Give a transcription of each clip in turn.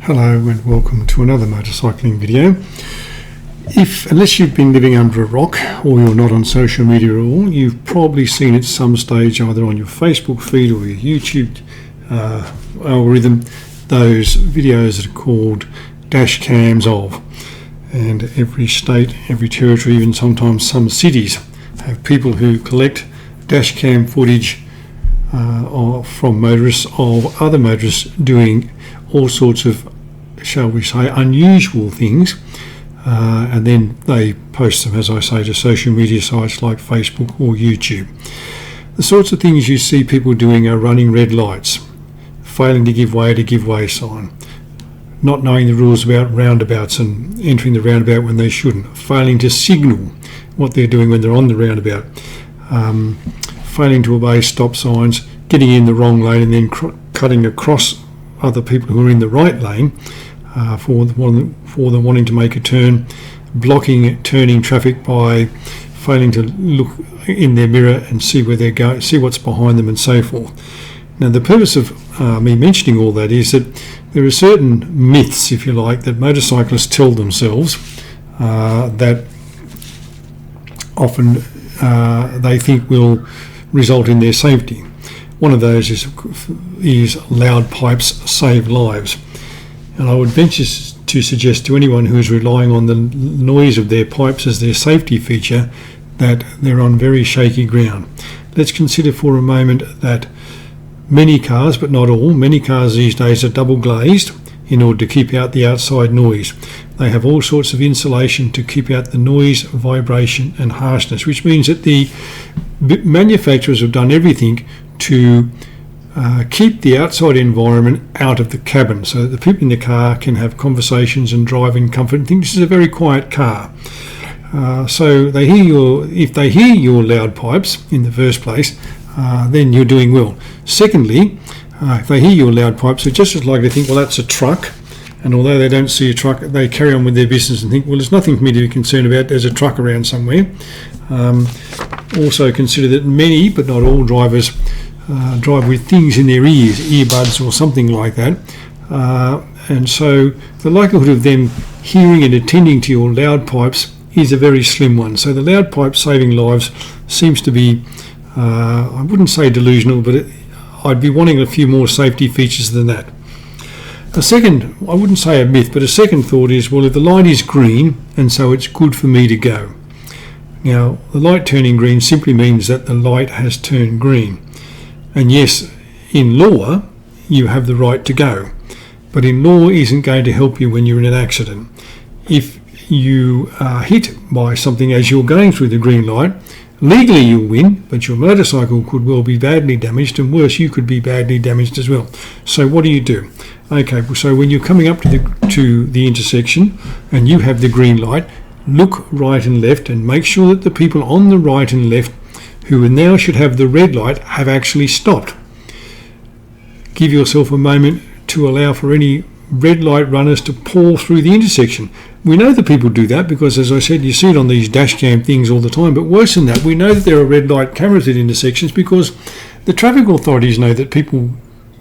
Hello and welcome to another motorcycling video. Unless you've been living under a rock or you're not on social media at all, you've probably seen at some stage either on your Facebook feed or your YouTube algorithm those videos that are called dash cams of. And every state, every territory, even sometimes some cities have people who collect dash cam footage from motorists of other motorists doing all sorts of, shall we say, unusual things, and then they post them, as I say, to social media sites like Facebook or YouTube. The sorts of things you see people doing are running red lights, failing to give way at a give way sign, not knowing the rules about roundabouts and entering the roundabout when they shouldn't, failing to signal what they're doing when they're on the roundabout, failing to obey stop signs, getting in the wrong lane and then cutting across other people who are in the right lane for them wanting to make a turn, blocking turning traffic by failing to look in their mirror and see where they're going, see what's behind them and so forth. Now the purpose of me mentioning all that is that there are certain myths, if you like, that motorcyclists tell themselves that often they think will result in their safety. One of those is loud pipes save lives. And I would venture to suggest to anyone who is relying on the noise of their pipes as their safety feature that they're on very shaky ground. Let's consider for a moment that many cars, but not all, many cars these days are double glazed in order to keep out the outside noise. They have all sorts of insulation to keep out the noise, vibration and harshness, which means that the manufacturers have done everything to keep the outside environment out of the cabin so that the people in the car can have conversations and drive in comfort and think this is a very quiet car. So if they hear your loud pipes in the first place, then you're doing well. Secondly, if they hear your loud pipes, they're just as likely to think, well, that's a truck. And although they don't see a truck, they carry on with their business and think, well, there's nothing for me to be concerned about. There's a truck around somewhere. Also consider that many, but not all drivers, drive with things in their ears, earbuds or something like that. And so the likelihood of them hearing and attending to your loud pipes is a very slim one. So the loud pipe saving lives seems to be, I wouldn't say delusional, but I'd be wanting a few more safety features than that. A second, I wouldn't say a myth, but a second thought is, well, if the light is green and so it's good for me to go. Now, the light turning green simply means that the light has turned green. And yes, in law, you have the right to go. But in law isn't going to help you when you're in an accident. If you are hit by something as you're going through the green light, legally you'll win, but your motorcycle could well be badly damaged, and worse, you could be badly damaged as well. So what do? Okay, so when you're coming up to the intersection and you have the green light, look right and left and make sure that the people on the right and left who now should have the red light have actually stopped. Give yourself a moment to allow for any red light runners to pour through the intersection. We know that people do that because, as I said, you see it on these dash cam things all the time, but worse than that, we know that there are red light cameras at intersections because the traffic authorities know that people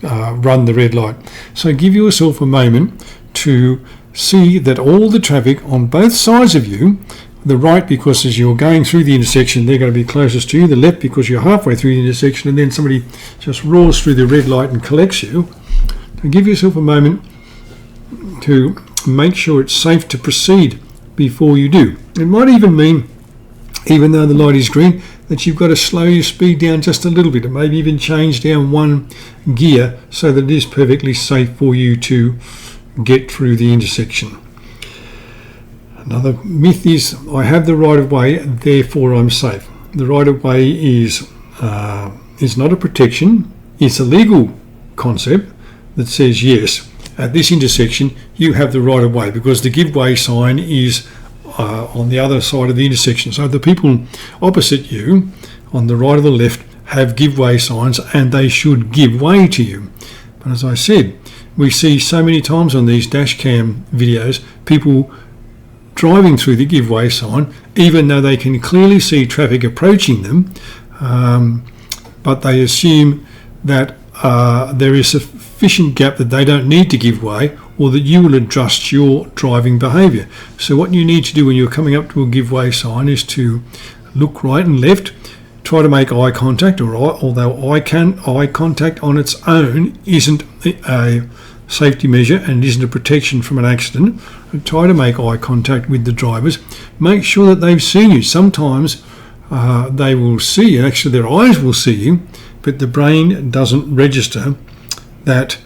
run the red light. So give yourself a moment to see that all the traffic on both sides of you, the right because as you're going through the intersection they're going to be closest to you, the left because you're halfway through the intersection and then somebody just roars through the red light and collects you. And give yourself a moment to make sure it's safe to proceed before you do. It might even mean, even though the light is green, that you've got to slow your speed down just a little bit and maybe even change down one gear so that it is perfectly safe for you to get through the intersection. Another myth is, I have the right of way, therefore I'm safe. The right of way is not a protection, it's a legal concept that says yes, at this intersection you have the right of way because the give way sign is on the other side of the intersection. So the people opposite you on the right or the left have give way signs and they should give way to you. But as I said, we see so many times on these dash cam videos people driving through the give way sign even though they can clearly see traffic approaching them, but they assume that there is sufficient gap that they don't need to give way, or that you will adjust your driving behaviour. So what you need to do when you're coming up to a give way sign is to look right and left, try to make eye contact, although eye contact on its own isn't a safety measure and isn't a protection from an accident. Try to make eye contact with the drivers. Make sure that they've seen you. Sometimes they will see you, actually their eyes will see you, but the brain doesn't register that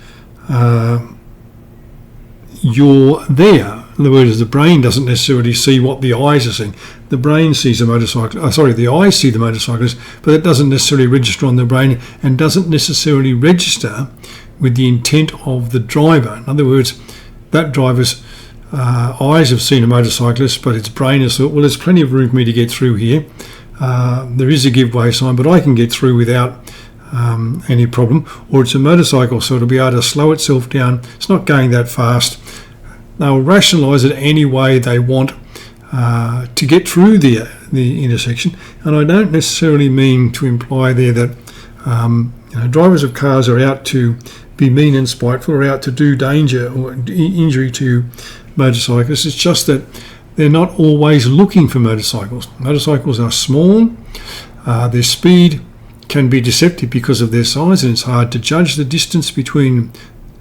you're there. In other words, the brain doesn't necessarily see what the eyes are seeing. The brain sees the motorcyclist, the eyes see the motorcyclist, but it doesn't necessarily register on the brain and doesn't necessarily register with the intent of the driver. In other words, that driver's eyes have seen a motorcyclist, but its brain has thought, well, there's plenty of room for me to get through here. There is a give way sign, but I can get through without any problem. Or it's a motorcycle, so it'll be able to slow itself down. It's not going that fast. They'll rationalise it any way they want to get through the intersection. And I don't necessarily mean to imply there that drivers of cars are out to be mean and spiteful or out to do danger or injury to motorcyclists. It's just that they're not always looking for motorcycles. Motorcycles are small. Their speed can be deceptive because of their size, and it's hard to judge the distance between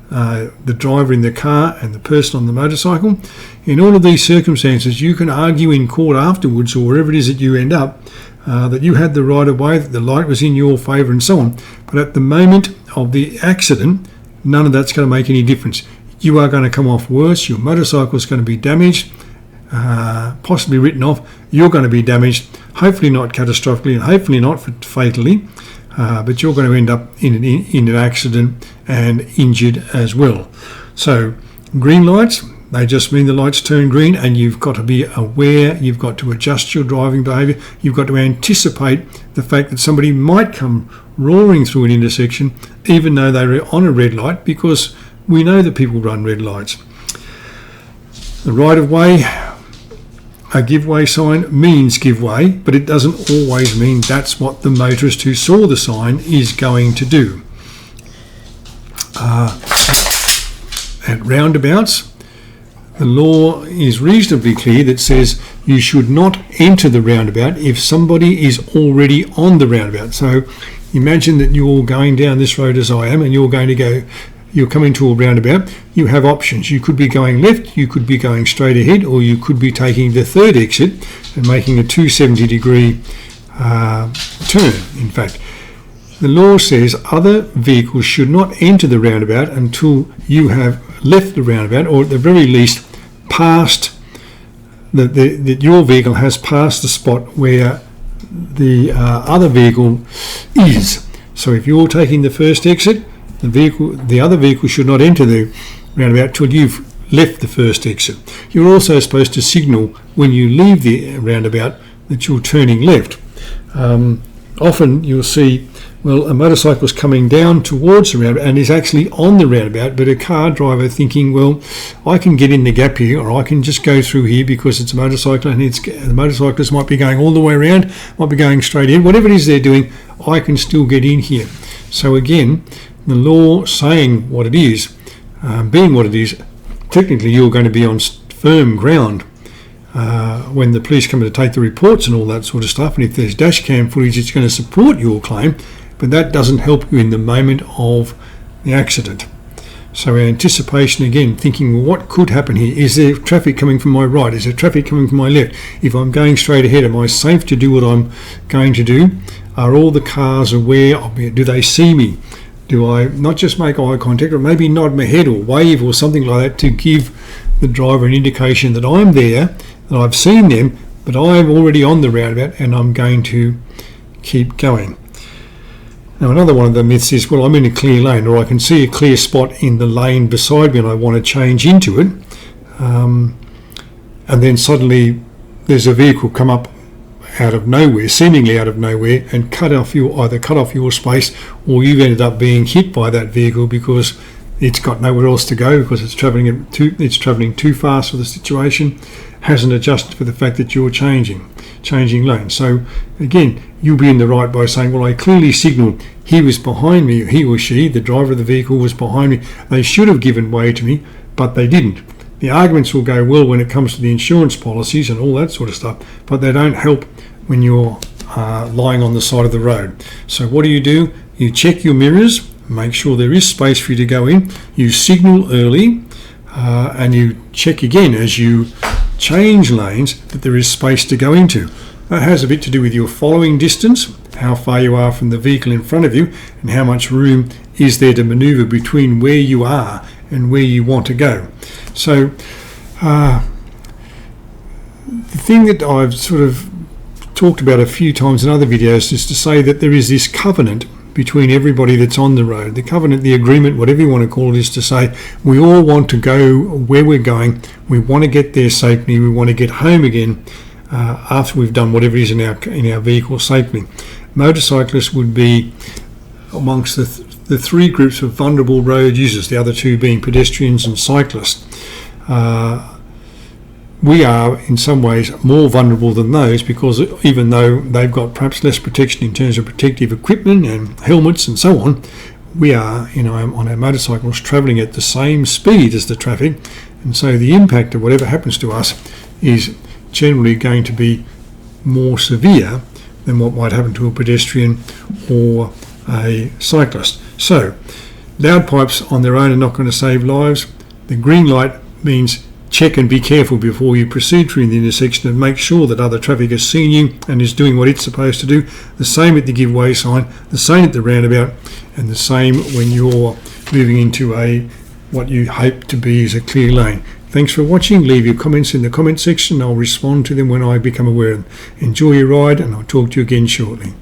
the driver in the car and the person on the motorcycle. In all of these circumstances, you can argue in court afterwards, or wherever it is that you end up, that you had the right of way, that the light was in your favour and so on. But at the moment of the accident, none of that's going to make any difference. You are going to come off worse. Your motorcycle is going to be damaged, possibly written off. You're going to be damaged, hopefully not catastrophically and hopefully not fatally, but you're going to end up in an accident and injured as well. So green lights, they just mean the lights turn green, and you've got to be aware, you've got to adjust your driving behaviour, you've got to anticipate the fact that somebody might come roaring through an intersection even though they're on a red light, because we know that people run red lights. The right of way, a give way sign means give way, but it doesn't always mean that's what the motorist who saw the sign is going to do. At roundabouts, the law is reasonably clear that says you should not enter the roundabout if somebody is already on the roundabout. So imagine that you're going down this road as I am, and you're coming to a roundabout. You have options. You could be going left, you could be going straight ahead, or you could be taking the third exit and making a 270-degree turn. In fact, the law says other vehicles should not enter the roundabout until you have left the roundabout, or at the very least passed that your vehicle has passed the spot where the other vehicle is. So if you're taking the first exit, the other vehicle should not enter the roundabout till you've left the first exit. You're also supposed to signal when you leave the roundabout that you're turning left. Often you'll see, a motorcycle's coming down towards the roundabout and is actually on the roundabout, but a car driver thinking, I can get in the gap here, or I can just go through here because it's a motorcycle and the motorcyclist might be going all the way around, might be going straight in, whatever it is they're doing, I can still get in here. So again, the law saying what it is, being what it is, technically you're going to be on firm ground when the police come to take the reports and all that sort of stuff. And if there's dash cam footage, it's going to support your claim, but that doesn't help you in the moment of the accident. So anticipation, again, thinking, what could happen here? Is there traffic coming from my right? Is there traffic coming from my left? If I'm going straight ahead, am I safe to do what I'm going to do? Are all the cars aware of me? Do they see me? Do I not just make eye contact, or maybe nod my head or wave or something like that to give the driver an indication that I'm there, that I've seen them, but I'm already on the roundabout and I'm going to keep going. Now, another one of the myths is, I'm in a clear lane, or I can see a clear spot in the lane beside me and I want to change into it. And then suddenly there's a vehicle come up out of nowhere, seemingly out of nowhere, and either cut off your space, or you've ended up being hit by that vehicle because it's got nowhere else to go, because it's travelling too fast for the situation, hasn't adjusted for the fact that you're changing lanes. So again, you'll be in the right by saying, I clearly signalled he was behind me, he or she, the driver of the vehicle was behind me. They should have given way to me, but they didn't. The arguments will go well when it comes to the insurance policies and all that sort of stuff, but they don't help when you're lying on the side of the road. So what do? You check your mirrors, make sure there is space for you to go in, you signal early, and you check again as you change lanes that there is space to go into. That has a bit to do with your following distance, how far you are from the vehicle in front of you, and how much room is there to manoeuvre between where you are and where you want to go. So the thing that I've sort of talked about a few times in other videos is to say that there is this covenant between everybody that's on the road. The covenant, the agreement, whatever you want to call it, is to say we all want to go where we're going. We want to get there safely. We want to get home again after we've done whatever it is in our vehicle safely. Motorcyclists would be amongst the three groups of vulnerable road users, the other two being pedestrians and cyclists. We are in some ways more vulnerable than those, because even though they've got perhaps less protection in terms of protective equipment and helmets and so on, we are on our motorcycles travelling at the same speed as the traffic, and so the impact of whatever happens to us is generally going to be more severe than what might happen to a pedestrian or a cyclist. So loud pipes on their own are not going to save lives. The green light means check and be careful before you proceed through the intersection, and make sure that other traffic has seen you and is doing what it's supposed to do. The same at the give way sign, the same at the roundabout, and the same when you're moving into what you hope to be is a clear lane. Thanks for watching. Leave your comments in the comment section. I'll respond to them when I become aware of them. Enjoy your ride, and I'll talk to you again shortly.